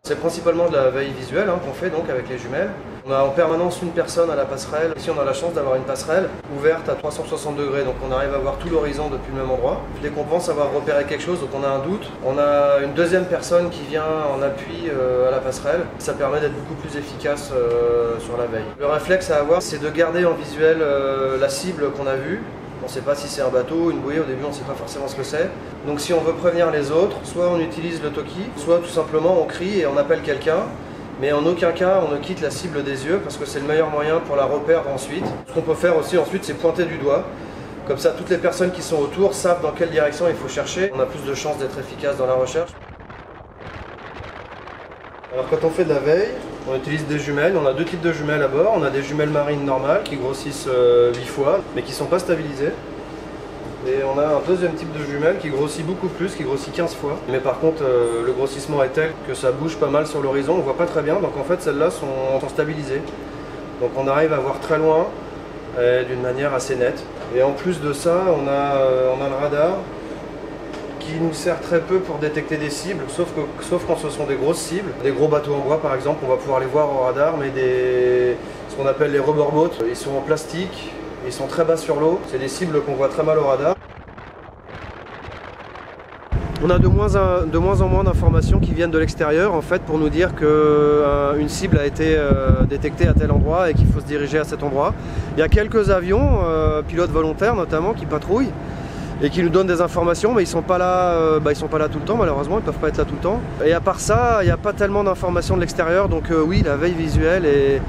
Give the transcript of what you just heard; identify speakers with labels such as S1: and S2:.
S1: C'est principalement de la veille visuelle qu'on fait donc avec les jumelles. On a en permanence une personne à la passerelle. Ici on a la chance d'avoir une passerelle ouverte à 360 degrés, donc on arrive à voir tout l'horizon depuis le même endroit. Dès qu'on pense avoir repéré quelque chose, donc on a un doute, on a une deuxième personne qui vient en appui à la passerelle. Ça permet d'être beaucoup plus efficace sur la veille. Le réflexe à avoir, c'est de garder en visuel la cible qu'on a vue. On ne sait pas si c'est un bateau, une bouée, au début on ne sait pas forcément ce que c'est. Donc si on veut prévenir les autres, soit on utilise le talkie, soit tout simplement on crie et on appelle quelqu'un. Mais en aucun cas on ne quitte la cible des yeux parce que c'est le meilleur moyen pour la repérer ensuite. Ce qu'on peut faire aussi ensuite, c'est pointer du doigt. Comme ça toutes les personnes qui sont autour savent dans quelle direction il faut chercher. On a plus de chances d'être efficace dans la recherche. Alors quand on fait de la veille, on utilise des jumelles. On a deux types de jumelles à bord. On a des jumelles marines normales qui grossissent 8 fois mais qui ne sont pas stabilisées. Et on a un deuxième type de jumelles qui grossit beaucoup plus, qui grossit 15 fois. Mais par contre, le grossissement est tel que ça bouge pas mal sur l'horizon, on voit pas très bien. Donc en fait, celles-là sont stabilisées. Donc on arrive à voir très loin d'une manière assez nette. Et en plus de ça, on a le radar qui nous sert très peu pour détecter des cibles, sauf quand ce sont des grosses cibles. Des gros bateaux en bois par exemple, on va pouvoir les voir au radar, mais ce qu'on appelle les rubber boats, ils sont en plastique. Ils sont très bas sur l'eau, c'est des cibles qu'on voit très mal au radar. On a de moins en moins d'informations qui viennent de l'extérieur en fait pour nous dire qu'une cible a été détectée à tel endroit et qu'il faut se diriger à cet endroit. Il y a quelques avions, pilotes volontaires notamment, qui patrouillent et qui nous donnent des informations, mais ils sont pas là tout le temps malheureusement, ils peuvent pas être là tout le temps. Et à part ça, il n'y a pas tellement d'informations de l'extérieur, donc oui, la veille visuelle est